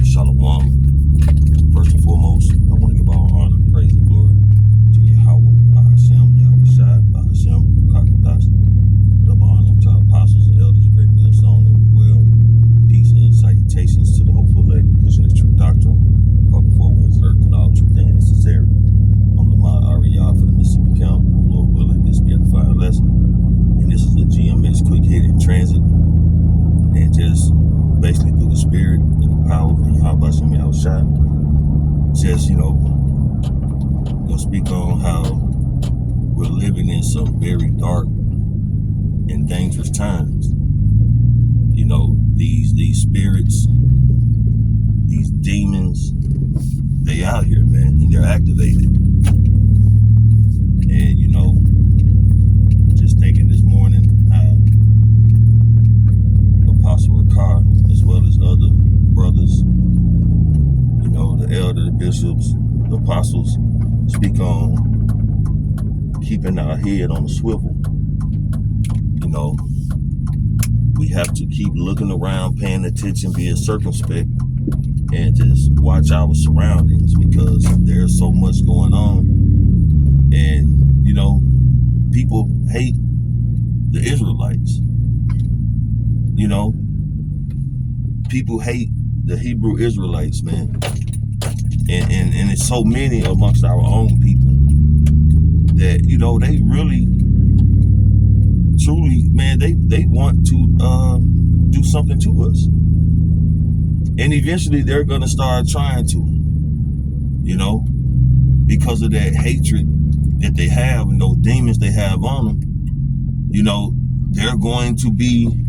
Shalom. First and foremost, I want to give all honor, praise, and glory to Yahweh, Bahashem, Yahweh Shai, Bahashem, Kakadas. Double honor to our apostles and elders, great millstone, and well. Peace and salutations to the hopeful elect, pushing this true doctrine, far before we insert and all truth and sincerity. I'm Lamar Ariel for the Mississippi Count. Lord willing, this will be a fine lesson. And this is a GMS quick hit in transit. And just basically through the spirit and the power of Yahweh Shem Yahweh Shai, just, gonna speak on how we're living in some very dark and dangerous times. These spirits, these demons, they out here, man, and they're activated. And, just thinking this morning how Apostle Ricard, as well as other brothers, the elders, the bishops, the apostles, speak on keeping our head on the swivel. We have to keep looking around, paying attention, being circumspect, and just watch our surroundings, because there's so much going on. And, people hate the Israelites. People hate the Hebrew Israelites, man. And it's so many amongst our own people that, they really, truly, man, they want to do something to us. And eventually they're going to start trying to, because of that hatred that they have and those demons they have on them. They're going to be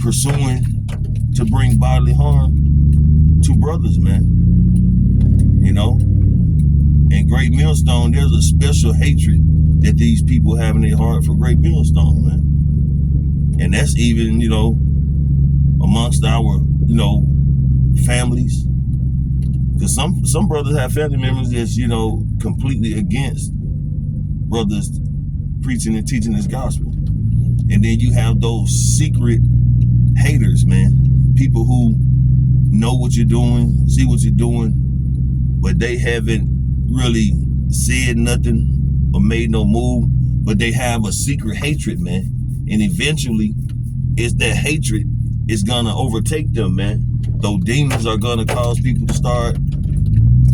pursuing to bring bodily harm to brothers, man. And Great Millstone, there's a special hatred that these people have in their heart for Great Millstone, man. And that's even, amongst our, families. Because some brothers have family members that's, completely against brothers preaching and teaching this gospel. And then you have those secret haters, man. People who know what you're doing, see what you're doing, but they haven't really said nothing or made no move, but they have a secret hatred, man. And eventually, it's that hatred is gonna overtake them, man. Those demons are gonna cause people to start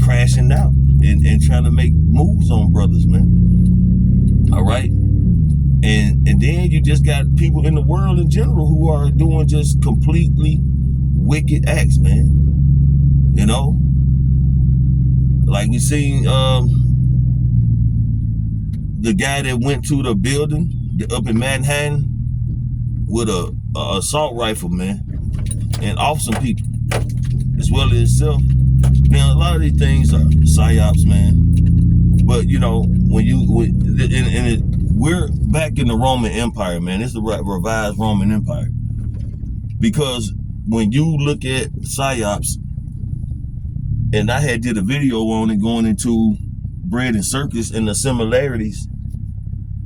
crashing out and trying to make moves on brothers, man. All right? And then you just got people in the world in general who are doing just completely wicked acts, man. Like we seen the guy that went to the building up in Manhattan with a assault rifle, man, and off some people, as well as himself. Now, a lot of these things are psyops, man. But we're back in the Roman Empire, man. It's the revised Roman Empire. Because when you look at psyops, and I had did a video on it going into bread and circus and the similarities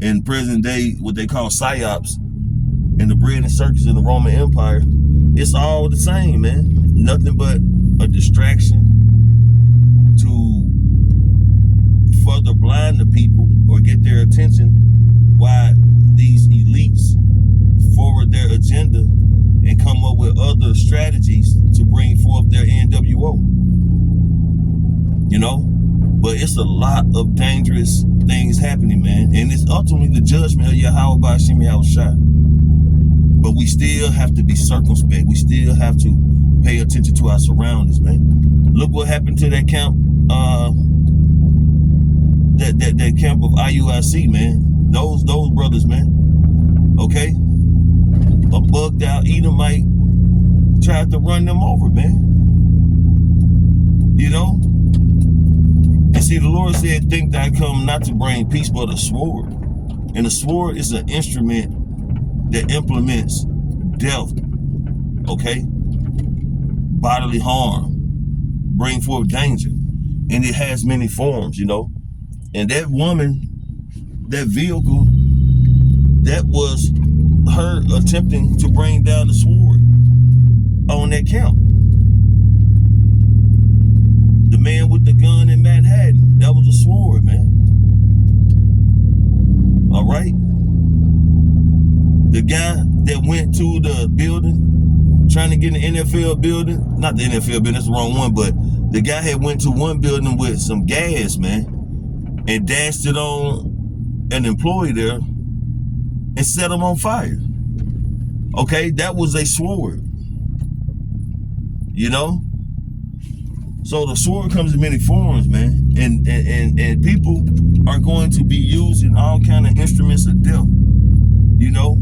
in present day, what they call psyops, and the bread and circus in the Roman Empire, it's all the same, man. Nothing but a distraction to further blind the people or get their attention while these elites forward their agenda and come up with other strategies to bring forth their NWO. But it's a lot of dangerous things happening, man. And it's ultimately the judgment of Yahweh Bahashem Yahweh Shai. But we still have to be circumspect. We still have to pay attention to our surroundings, man. Look what happened to that camp, that camp of IUIC, man. Those brothers, man. Okay? A bugged out Edomite tried to run them over, man. And see, the Lord said, think that I come not to bring peace, but a sword. And a sword is an instrument that implements death, okay? Bodily harm, bring forth danger. And it has many forms, And that woman, that vehicle, that was her attempting to bring down the sword on that camp. man with the gun in Manhattan. That was a sword, man. All right? The guy that went to the building, trying to get in the NFL building, not the NFL building, that's the wrong one, but the guy had went to one building with some gas, man, and dashed it on an employee there and set him on fire. Okay, that was a sword. You know? So the sword comes in many forms, man. And people are going to be using all kind of instruments of death. You know?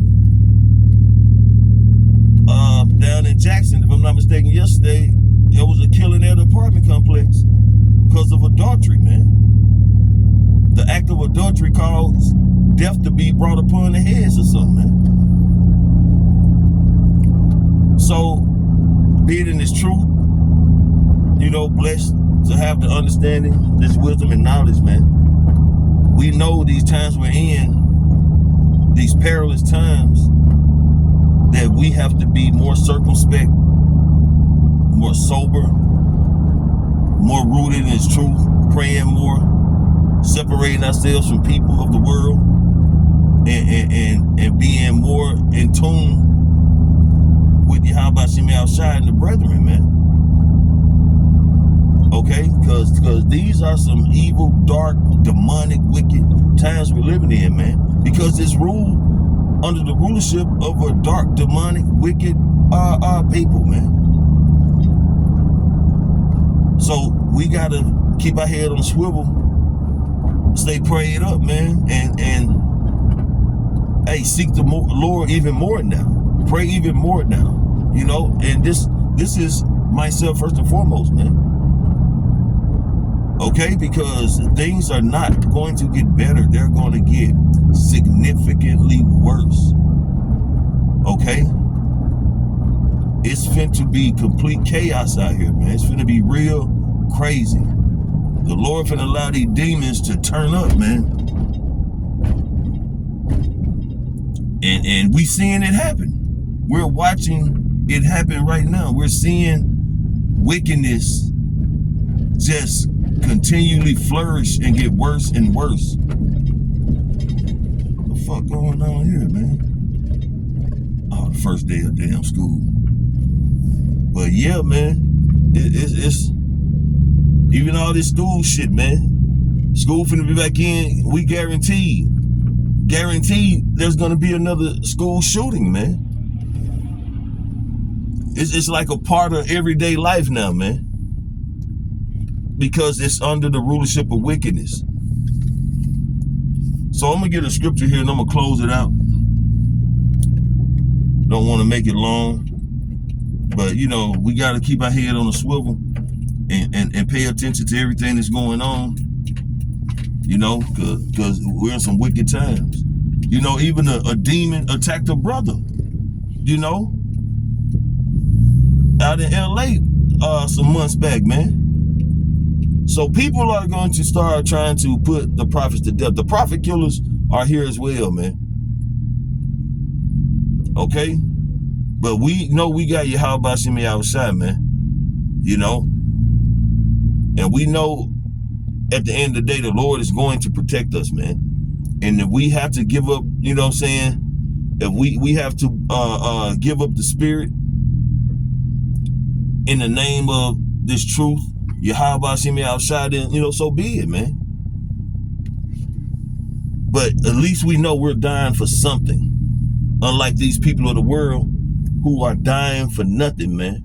Down in Jackson, if I'm not mistaken, yesterday, there was a killing at an apartment complex because of adultery, man. The act of adultery caused death to be brought upon the heads or something, man. So, being in this truth, you know, blessed to have the understanding, this wisdom and knowledge, man. We know these times we're in, these perilous times, that we have to be more circumspect, more sober, more rooted in His truth, praying more, separating ourselves from people of the world, and being more in tune with Yahweh Shem Shai and the brethren, man. Okay, because these are some evil, dark, demonic, wicked times we're living in, man. Because it's ruled under the rulership of a dark, demonic, wicked people, man. So we gotta keep our head on the swivel, stay prayed up, man, and hey, seek the Lord even more now. Pray even more now, you know. And this is myself first and foremost, man. Okay, because things are not going to get better; they're going to get significantly worse. Okay, it's finna to be complete chaos out here, man. It's finna be real crazy. The Lord finna allow these demons to turn up, man. And we seeing it happen. We're watching it happen right now. We're seeing wickedness just continually flourish and get worse and worse. What the fuck going on here, man? Oh, the first day of damn school. But yeah, man, it's even all this school shit, man. School finna be back in. We guaranteed there's gonna be another school shooting, man. It's like a part of everyday life now, man. Because it's under the rulership of wickedness. So I'm gonna get a scripture here and I'm gonna close it out. Don't want to make it long, but you know, we gotta keep our head on a swivel and pay attention to everything that's going on. You know, because we're in some wicked times. You know, even a demon attacked a brother, you know, out in LA some months back, man. So people are going to start trying to put the prophets to death. The prophet killers are here as well, man. Okay? But we know we got Yahweh Shem Shai, man. You know? And we know at the end of the day, the Lord is going to protect us, man. And if we have to give up, you know what I'm saying? If we have to give up the spirit in the name of this truth, Yahweh Shem Shai, then, you know, so be it, man. But at least we know we're dying for something. Unlike these people of the world who are dying for nothing, man.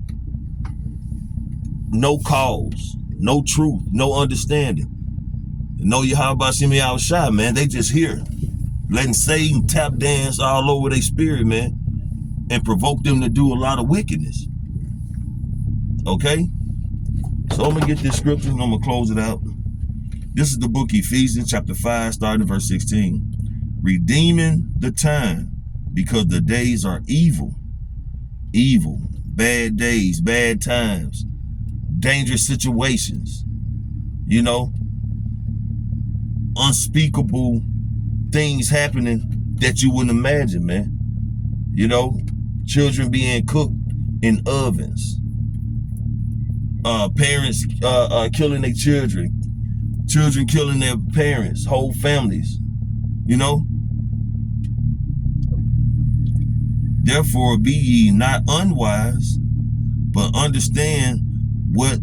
No cause, no truth, no understanding. No Yahweh Shem Shai, man. They just here letting Satan tap dance all over their spirit, man, and provoke them to do a lot of wickedness. Okay? So I'm going to get this scripture and I'm going to close it out. This is the book Ephesians chapter 5, starting at verse 16. Redeeming the time, because the days are evil. Evil. Bad days, bad times, dangerous situations. You know, unspeakable things happening that you wouldn't imagine, man. You know, children being cooked in ovens. Parents killing their children, children killing their parents, whole families, you know. Therefore be ye not unwise, but understand what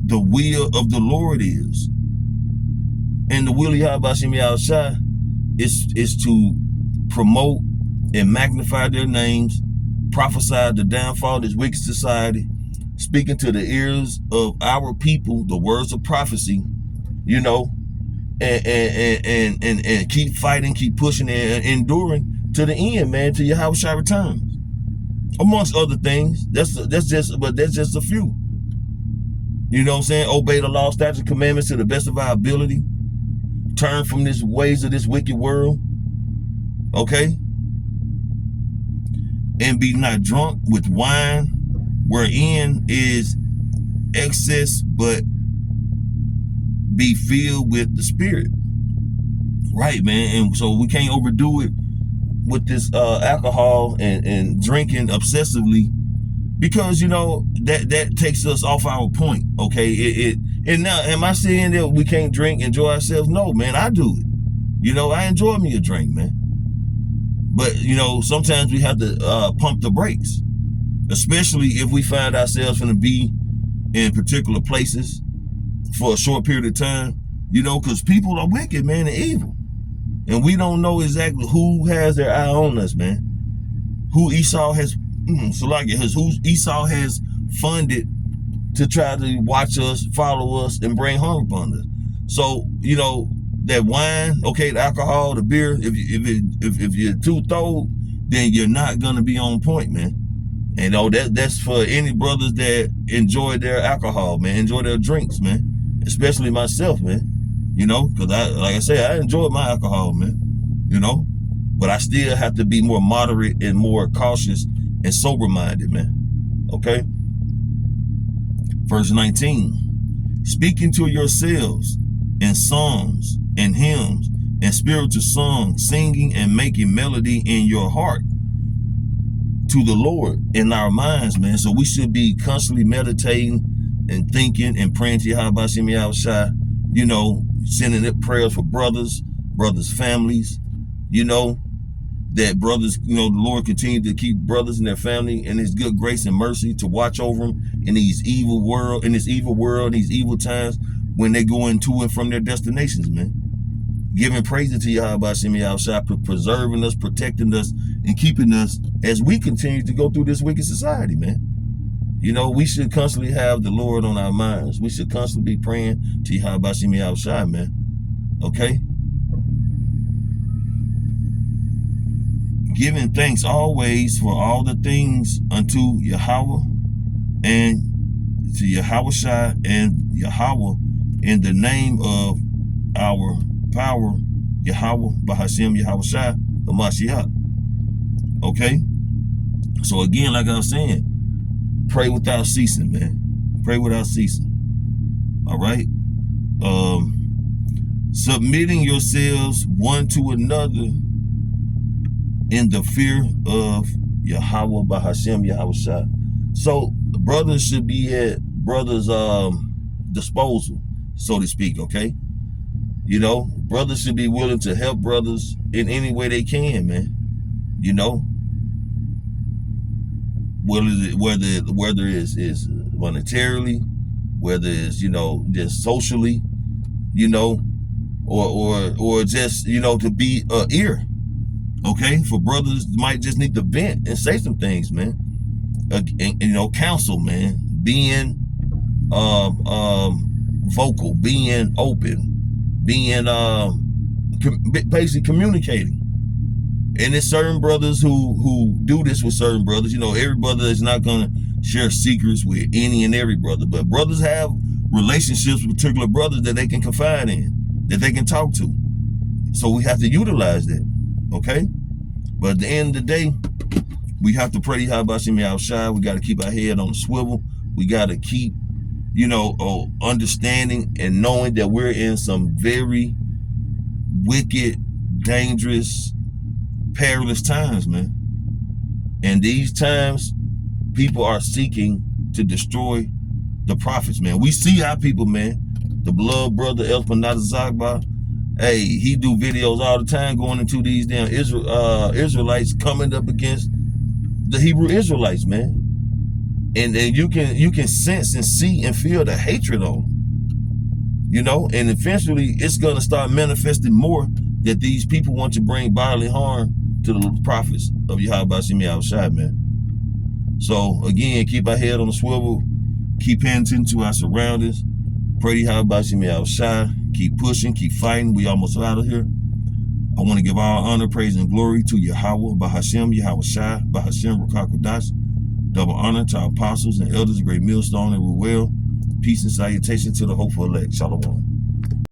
the will of the Lord is. And the will of Yahweh is to promote and magnify their names, prophesy the downfall of this wicked society, speaking to the ears of our people the words of prophecy, you know, and keep fighting, keep pushing and enduring to the end, man, till Yahweh returns. Amongst other things, that's just a few. You know what I'm saying? Obey the law, statutes, commandments to the best of our ability. Turn from this ways of this wicked world. Okay? And be not drunk with wine, wherein is excess, but be filled with the Spirit. Right, man. And so we can't overdo it with this alcohol and drinking obsessively, because you know that takes us off our point. Okay, and now, am I saying that we can't drink, enjoy ourselves? No, man, I do it. You know, I enjoy me a drink, man. But you know, sometimes we have to pump the brakes, especially if we find ourselves going to be in particular places for a short period of time. You know, because people are wicked, man, and evil. And we don't know exactly who has their eye on us, man. Who Esau has, who Esau has funded to try to watch us, follow us, and bring harm upon us. So, you know, that wine, okay, the alcohol, the beer, if you're too thorough, then you're not gonna be on point, man. And that's for any brothers that enjoy their alcohol, man, enjoy their drinks, man. Especially myself, man. You know, because like I say, I enjoy my alcohol, man. You know, but I still have to be more moderate and more cautious and sober-minded, man. Okay? Verse 19. Speaking to yourselves in songs and hymns and spiritual songs, singing and making melody in your heart to the Lord in our minds, man. So we should be constantly meditating and thinking and praying to Yahweh, you know, sending up prayers for brothers, families, you know, that brothers, you know, the Lord continue to keep brothers and their family in his good grace and mercy to watch over them in this evil world, these evil times when they go into and from their destinations, man. Giving praise to Yahweh for preserving us, protecting us, and keeping us as we continue to go through this wicked society, man. You know, we should constantly have the Lord on our minds. We should constantly be praying to Yahweh, man. Okay? Giving thanks always for all the things unto Yahweh and to Yahweh and Yahweh in the name of our power, Yahweh, Bahashem, Yahweh, the Mashiach. Okay? So again, like I was saying, pray without ceasing, man. Pray without ceasing. All right? Submitting yourselves one to another in the fear of Yahweh, Bahashem, Yahweh. So brothers should be at brothers' disposal, so to speak, okay? You know, brothers should be willing to help brothers in any way they can, man. You know, whether it's monetarily, whether it's, you know, just socially, you know, or just, you know, to be an ear, okay? For brothers might just need to vent and say some things, man. And, you know, counsel, man, being vocal, being open, being basically communicating. And there's certain brothers who do this with certain brothers. You know, every brother is not gonna share secrets with any and every brother, but brothers have relationships with particular brothers that they can confide in, that they can talk to. So we have to utilize that, okay? But at the end of the day, we have to pray to Yahweh Shai. We got to keep our head on the swivel. We got to keep, you know, understanding and knowing that we're in some very wicked, dangerous, perilous times, man. And these times, people are seeking to destroy the prophets, man. We see how people, man, the blood brother Elpanah Zagba, hey, he do videos all the time going into these damn Israelites coming up against the Hebrew Israelites, man. And you can sense and see and feel the hatred on them, you know. And eventually, it's gonna start manifesting more that these people want to bring bodily harm to the prophets of Yahweh Shemi Yahushua, man. So again, keep our head on the swivel, keep paying attention to our surroundings. Pray to Yahweh Shemi Yahushua. Keep pushing, keep fighting. We almost out of here. I want to give all honor, praise, and glory to Yahweh, Bahashem, Yahushua, Bahashem, Rukakodash. Double honor to our apostles and elders, great millstone and Ruel. Peace and salutation to the hopeful elect. Shalom.